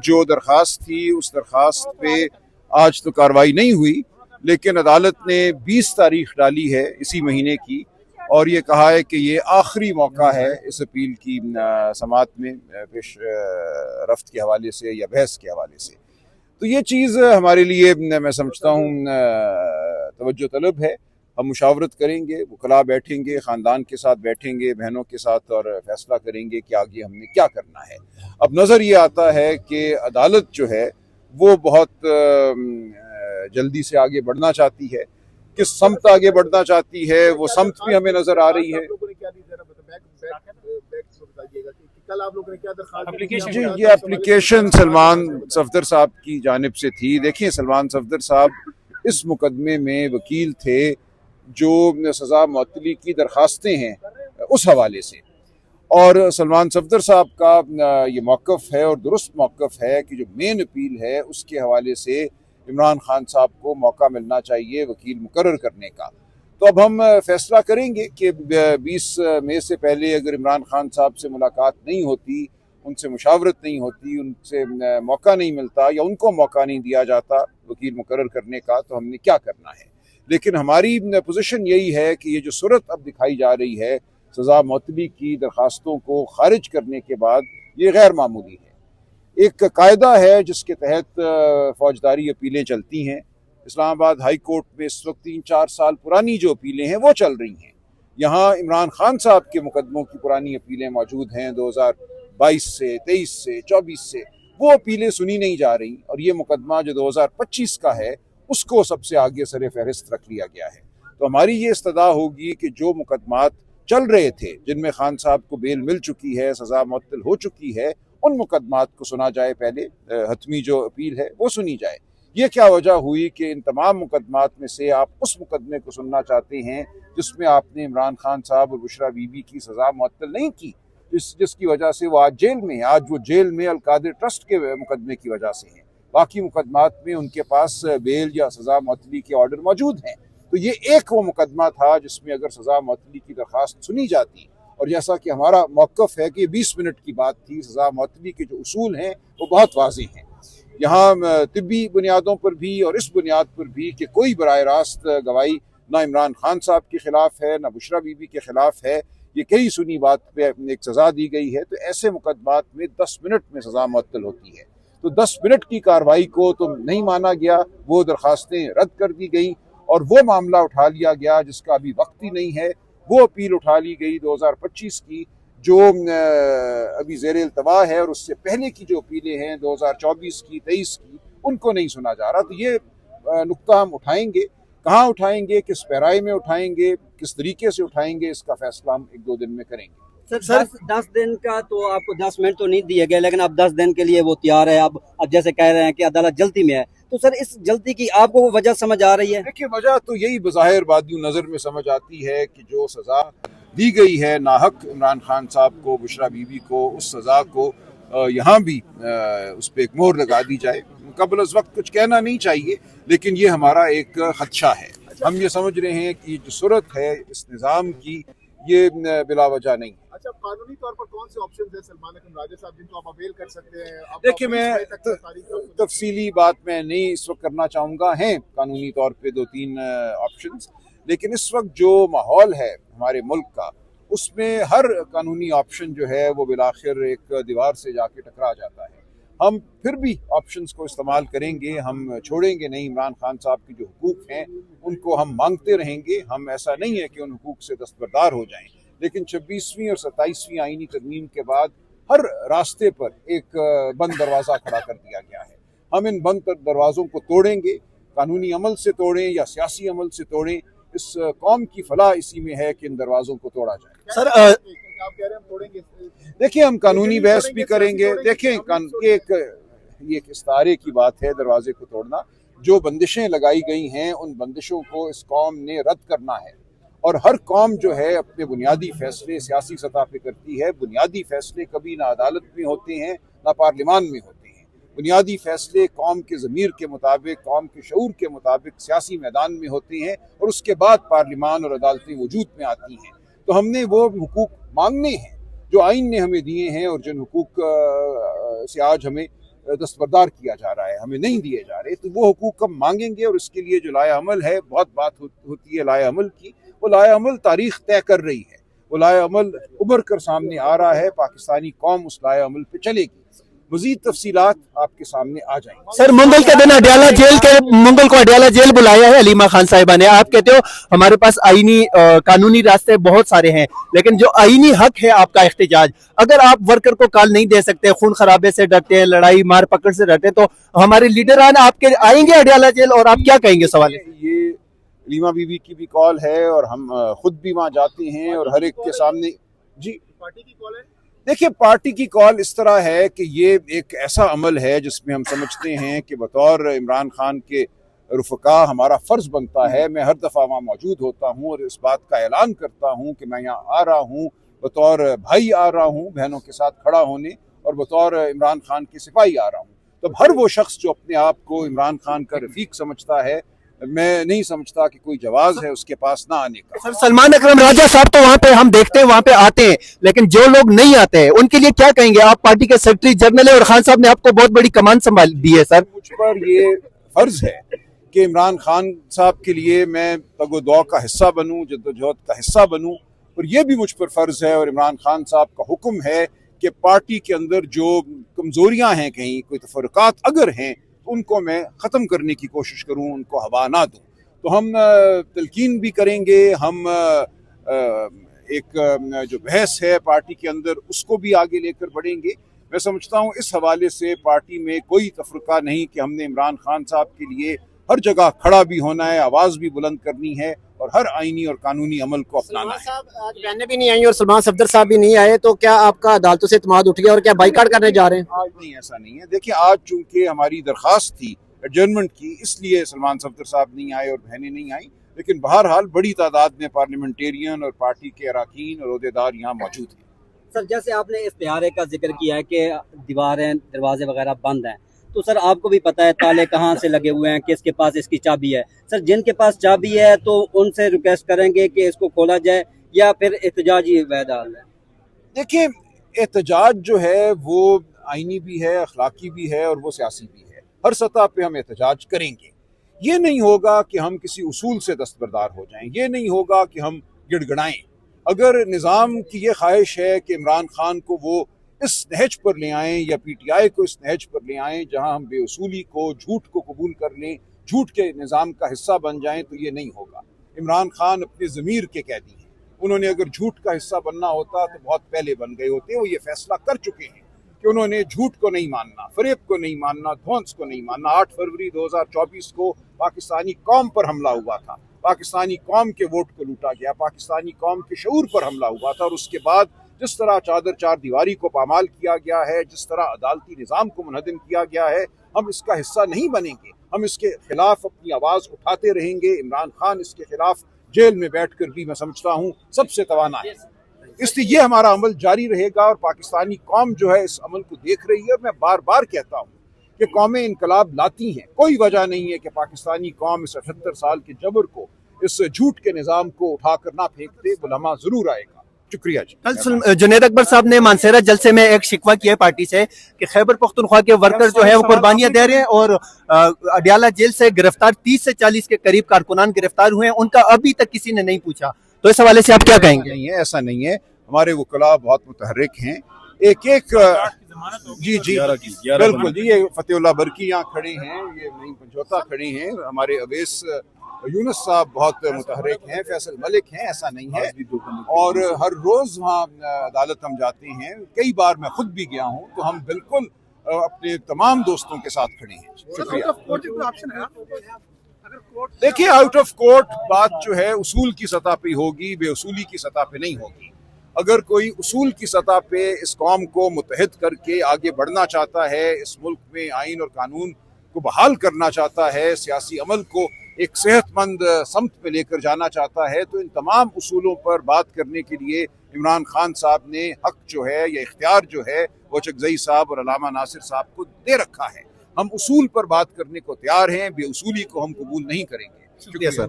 जो दरख्वास्त थी उस दरख्वास्त पे आज तो कार्रवाई नहीं हुई, लेकिन अदालत ने 20 तारीख डाली है इसी महीने की और ये कहा है कि ये आखिरी मौका है इस अपील की समाअत में पेश रफ्त के हवाले से या बहस के हवाले से। तो ये चीज़ हमारे लिए मैं समझता हूँ तवज्जो तलब है। हम मुशावरत करेंगे, वकला बैठेंगे, ख़ानदान के साथ बैठेंगे, बहनों के साथ और फैसला करेंगे कि आगे हमने क्या करना है। अब नज़र ये आता है कि अदालत जो है वो बहुत जल्दी से आगे बढ़ना चाहती है। किस समत आगे बढ़ना चाहती है वो समत भी हमें नज़र आ रही है। जी, ये एप्लीकेशन सलमान सफदर साहब की जानिब से थी। देखिए, सलमान सफदर साहब इस मुकदमे में वकील थे जो सज़ा मुअत्तली की दरखास्तें हैं उस हवाले से, और सलमान सफदर साहब का ये मौक़िफ़ है और दुरुस्त मौक़िफ़ है कि जो मेन अपील है उसके हवाले से इमरान खान साहब को मौका मिलना चाहिए वकील मुकर्रर करने का। तो अब हम फैसला करेंगे कि 20 मई से पहले अगर इमरान खान साहब से मुलाकात नहीं होती, उनसे मुशावरत नहीं होती, उनसे मौका नहीं मिलता या उनको मौका नहीं दिया जाता वकील मुकर्रर करने का, तो हमने क्या करना है। लेकिन हमारी पोजीशन यही है कि ये जो सूरत अब दिखाई जा रही है सज़ा मुअत्तली की दरखास्तों को खारिज करने के बाद, ये गैर मामूली है। एक कायदा है जिसके तहत फौजदारी अपीलें चलती हैं। इस्लामाबाद हाई कोर्ट में इस वक्त 3-4 साल पुरानी जो अपीलें हैं वो चल रही हैं। यहाँ इमरान खान साहब के मुकदमों की पुरानी अपीलें मौजूद हैं 2022 से, 23 से, 24 से, वो अपीलें सुनी नहीं जा रही और ये मुकदमा जो 2025 का है उसको सबसे आगे सरे फहरिस्त रख लिया गया है। तो हमारी ये इस्तदा होगी कि जो मुकदमात चल रहे थे जिनमें खान साहब को बेल मिल चुकी है, सज़ा मुअत्तल हो चुकी है, उन मुकदमात को सुना जाए पहले। हतमी जो अपील है वो सुनी जाए। ये क्या वजह हुई कि इन तमाम मुकदमात में से आप उस मुकदमे को सुनना चाहते हैं जिसमें आपने इमरान खान साहब और बुशरा बीबी की सज़ा मुअत्तल नहीं की, जिसकी वजह से वो आज जेल में है। आज वो जेल में अलकादिर ट्रस्ट के मुकदमे की वजह से हैं। बाकी मुकदमात में उनके पास बेल या सज़ा मुअत्तली के ऑर्डर मौजूद हैं। तो ये एक वो मुकदमा था जिसमें अगर सज़ा मुअत्तली की दरख्वास्त सुनी जाती, और जैसा कि हमारा मौक़िफ़ है कि 20 मिनट की बात थी, सज़ा मुअत्तली के जो उसूल हैं वो बहुत वाज़ेह हैं। यहाँ तिब्बी बुनियादों पर भी और इस बुनियाद पर भी कि कोई बराह रास्त गवाही ना इमरान खान साहब के ख़िलाफ़ है ना बुशरा बीबी के ख़िलाफ़ है, ये कई सुनी बात पे एक सज़ा दी गई है। तो ऐसे मुकदमात में 10 मिनट में सज़ा मुअत्तल होती है। तो 10 मिनट की कार्रवाई को तो नहीं माना गया, वो दरख्वास्तें रद्द कर दी गई और वो मामला उठा लिया गया जिसका अभी वक्त ही नहीं है। वो अपील उठा ली गई 2025 की जो अभी ज़ेर इल्तवा है, और उससे पहले की जो अपीलें हैं 2024 की, 23 की, उनको नहीं सुना जा रहा। तो ये नुक्ता हम उठाएंगे, कहाँ उठाएंगे, किस पैराए में उठाएंगे, किस तरीके से उठाएंगे, इसका फैसला हम 1-2 दिन में करेंगे। सर 10 दिन का तो आपको 10 मिनट तो नहीं दिए गए, लेकिन अब 10 दिन के लिए वो तैयार है। अब जैसे कह रहे हैं कि अदालत जल्दी में है, तो सर इस जल्दी की आपको वो वजह समझ आ रही है? देखिए, वजह तो यही बज़ाहिर बादियों नज़र में समझ आती है कि जो सज़ा दी गई है नाहक इमरान खान साहब को, बुशरा बीबी को, उस सज़ा को यहाँ भी उस पर एक मोहर लगा दी जाए। कबल अज़ वक्त कुछ कहना नहीं चाहिए, लेकिन ये हमारा एक खदशा है। हम ये समझ रहे हैं कि जो सूरत है इस निज़ाम की, ये बिला वजह नहीं। अच्छा, कानूनी तौर पर कौन से ऑप्शन है सलमान राजा साहब जिनको आप अवेल कर सकते हैं? देखिए, मैं तफसीली बात मैं नहीं इस वक्त करना चाहूँगा। हैं कानूनी तौर पे 2-3 ऑप्शंस, लेकिन इस वक्त जो माहौल है हमारे मुल्क का, उसमें हर कानूनी ऑप्शन जो है वो बिलाखिर एक दीवार से जाके टकरा जाता है। हम फिर भी ऑप्शंस को इस्तेमाल करेंगे, हम छोड़ेंगे नहीं। इमरान खान साहब की जो हुकूक हैं उनको हम मांगते रहेंगे। हम ऐसा नहीं है कि उन हुकूक से दस्तबरदार हो जाएं, लेकिन 26वीं और 27वीं आईनी तरमीम के बाद हर रास्ते पर एक बंद दरवाज़ा खड़ा कर दिया गया है। हम इन बंद दरवाज़ों को तोड़ेंगे, कानूनी अमल से तोड़ें या सियासी अमल से तोड़ें। इस कौम की फलाह इसी में है कि इन दरवाज़ों को तोड़ा जाए। सर आप कह रहे हैं हम तोड़ेंगे? देखिए, हम कानूनी बहस भी करेंगे। देखिए, ये एक इस्तारे की बात है दरवाजे को तोड़ना। जो बंदिशें लगाई गई हैं उन बंदिशों को इस कौम ने रद्द करना है, और हर कौम जो है अपने बुनियादी फैसले सियासी सतह पे करती है। बुनियादी फैसले कभी ना अदालत में होते हैं ना पार्लियामान में होते हैं। बुनियादी फैसले कौम के ज़मीर के मुताबिक, कौम के शऊर के मुताबिक सियासी मैदान में होते हैं, और उसके बाद पार्लियामान और अदालतें वजूद में आती हैं। तो हमने वो हुकूक मांगने हैं जो आइन ने हमें दिए हैं और जिन हुकूक से आज हमें दस्तबरदार किया जा रहा है, हमें नहीं दिए जा रहे, तो वो हुकूक हम मांगेंगे। और इसके लिए जो लाए अमल है, बहुत बात होती है लाए अमल की, वो लाए अमल तारीख तय कर रही है, वो लाए अमल उभर कर सामने आ रहा है, पाकिस्तानी कौम उस लाए अमल पे चलेगी। मजीद तफसीलात आपके सामने आ जाएंगी। सर, मंगल के दिन अडियाला जेल के मंगल को अडियाला जेल बुलाया है अलीमा खान साहिबा ने। आप कहते हो हमारे पास आईनी कानूनी रास्ते बहुत सारे हैं, लेकिन जो आईनी हक है आपका एहतजाज, अगर आप वर्कर को कॉल नहीं दे सकते, खून खराबे से डरते हैं, लड़ाई मार पकड़ से डरते हैं, तो हमारे लीडरान आपके आएंगे अडियाला जेल और आप क्या कहेंगे? सवाल ये अलीमा बीबी की भी कॉल है और हम खुद भी वहाँ जाते हैं और हर एक के सामने। जी, पार्टी की कॉल है। देखिए, पार्टी की कॉल इस तरह है कि ये एक ऐसा अमल है जिसमें हम समझते हैं कि बतौर इमरान खान के रुफ़का हमारा फ़र्ज़ बनता है, मैं हर दफ़ा वहाँ मौजूद होता हूँ और इस बात का ऐलान करता हूँ कि मैं यहाँ आ रहा हूँ, बतौर भाई आ रहा हूँ, बहनों के साथ खड़ा होने, और बतौर इमरान खान के सिपाही आ रहा हूँ। तो हर वो शख्स जो अपने आप को इमरान खान का रफ़ीक समझता है, मैं नहीं समझता कि कोई जवाज है उसके पास ना आने का। सर, सलमान अकरम राजा साहब तो वहाँ पे हम देखते हैं, वहाँ पे आते हैं, लेकिन जो लोग नहीं आते हैं उनके लिए क्या कहेंगे? आप पार्टी के सेक्रेटरी जनरल है और खान साहब ने आपको बहुत बड़ी कमान संभाल दी है। सर, मुझ पर ये फर्ज है कि इमरान खान साहब के लिए मैं तगो-दौ का हिस्सा बनूं, जद्दोजहद का हिस्सा बनूं, और ये भी मुझ पर फर्ज है और इमरान खान साहब का हुक्म है कि पार्टी के अंदर जो कमजोरियां हैं, कहीं कोई तफरकात अगर हैं, उनको मैं ख़त्म करने की कोशिश करूं, उनको हवा ना दूं। तो हम तलकीन भी करेंगे, हम एक जो बहस है पार्टी के अंदर उसको भी आगे लेकर बढ़ेंगे। मैं समझता हूं इस हवाले से पार्टी में कोई तफरका नहीं कि हमने इमरान खान साहब के लिए हर जगह खड़ा भी होना है, आवाज़ भी बुलंद करनी है और हर आईनी और कानूनी अमल को अपनाना है। आज बहनें भी नहीं आई और सलमान सफदर साहब भी नहीं आए, तो क्या आपका अदालतों से इत्मीनान उठ गया और क्या बाइकाट करने जा रहे हैं? आज नहीं, ऐसा नहीं है। देखिए, आज चूंकि हमारी दरख्वास्त थी एडजर्नमेंट की, इसलिए सलमान सफदर साहब नहीं आए और बहनें नहीं आई, लेकिन बहरहाल बड़ी तादाद में पार्लियामेंटेरियन और पार्टी के अराकीन और ओहदेदार यहाँ मौजूद हैं। सर, जैसे आपने इश्तिहारे का जिक्र किया है कि दीवारें दरवाजे वगैरह बंद हैं, तो सर आपको भी पता है ताले कहाँ से लगे हुए हैं, किसके पास इसकी चाबी है। सर, जिनके पास चाबी है तो उनसे रिक्वेस्ट करेंगे कि इसको खोला जाए या फिर एहतजाजी वैदाल है? देखिए, एहतजाज जो है वो आईनी भी है, अखलाकी भी है और वो सियासी भी है। हर सतह पे हम एहतजाज करेंगे। ये नहीं होगा कि हम किसी उसूल से दस्तबरदार हो जाएं, ये नहीं होगा कि हम गिड़गिड़ाएं। अगर निज़ाम की ये ख्वाहिश है कि इमरान खान को वो इस नहज पर ले आएं या पीटीआई को इस नहज पर ले आएं जहां हम बेउसूली को, झूठ को कबूल कर लें, झूठ के निज़ाम का हिस्सा बन जाएं, तो ये नहीं होगा। इमरान खान अपने ज़मीर के कैदी हैं। उन्होंने अगर झूठ का हिस्सा बनना होता तो बहुत पहले बन गए होते। वो ये फैसला कर चुके हैं कि उन्होंने झूठ को नहीं मानना, फरेब को नहीं मानना, ध्वंस को नहीं मानना। 8 फरवरी 2024 को पाकिस्तानी कौम पर हमला हुआ था, पाकिस्तानी कौम के वोट को लूटा गया, पाकिस्तानी कौम के शऊर पर हमला हुआ था, और उसके बाद जिस तरह चादर चार दीवारी को पामाल किया गया है, जिस तरह अदालती निज़ाम को मुनहदम किया गया है, हम इसका हिस्सा नहीं बनेंगे। हम इसके खिलाफ अपनी आवाज़ उठाते रहेंगे। इमरान खान इसके खिलाफ जेल में बैठकर भी मैं समझता हूँ सबसे तवाना है, इसलिए ये हमारा अमल जारी रहेगा और पाकिस्तानी कौम जो है इस अमल को देख रही है। और मैं बार बार कहता हूँ कि कौमें इनकलाब लाती हैं, कोई वजह नहीं है कि पाकिस्तानी कौम इस 78 साल के जबर को, इस झूठ के निज़ाम को उठाकर ना फेंक दे। बुलमा जरूर आएगा। शुक्रिया जी। कल जुनैद अकबर साहब ने मानसेरा जलसे में एक शिकवा किया है पार्टी से कि खैबर पख्तूनख्वा के वर्कर जो है वो कुर्बानियां दे रहे हैं और अडियाला जेल से गिरफ्तार 30 से 40 के करीब कारकुनान गिरफ्तार हुए हैं, उनका अभी तक किसी ने नहीं पूछा। तो इस हवाले से आप क्या कहेंगे? नहीं है, ऐसा नहीं है। हमारे वकला बहुत मुतहर्रिक हैं। एक जी बिल्कुल जी, ये फतेहुल्लाह बरकी यहाँ खड़े हैं, ये नईम पंजोता खड़े हैं, हमारे अवैस यूनुस साहब बहुत मुतहर्रिक हैं, फैसल मलिक हैं, ऐसा नहीं है। और हर रोज़ वहाँ अदालत हम जाते हैं, कई बार मैं खुद भी गया हूँ, तो हम बिल्कुल अपने तमाम दोस्तों के साथ खड़े हैं। शुक्रिया। देखिए, आउट ऑफ कोर्ट बात जो है उसूल की सतह पे होगी, बेउसूली की सतह पे नहीं होगी। अगर कोई उसूल की सतह पे इस कौम को मुत्तहिद करके आगे बढ़ना चाहता है, इस मुल्क में आइन और कानून को बहाल करना चाहता है, सियासी अमल को एक सेहतमंद समत पे लेकर जाना चाहता है, तो इन तमाम उसूलों पर बात करने के लिए इमरान खान साहब ने हक जो है या इख्तियार जो है वो चकजई साहब और अलामा नासिर साहब को दे रखा है। हम उसूल पर बात करने को तैयार हैं, बेउसूली को हम कबूल नहीं करेंगे। शुक्रिया सर।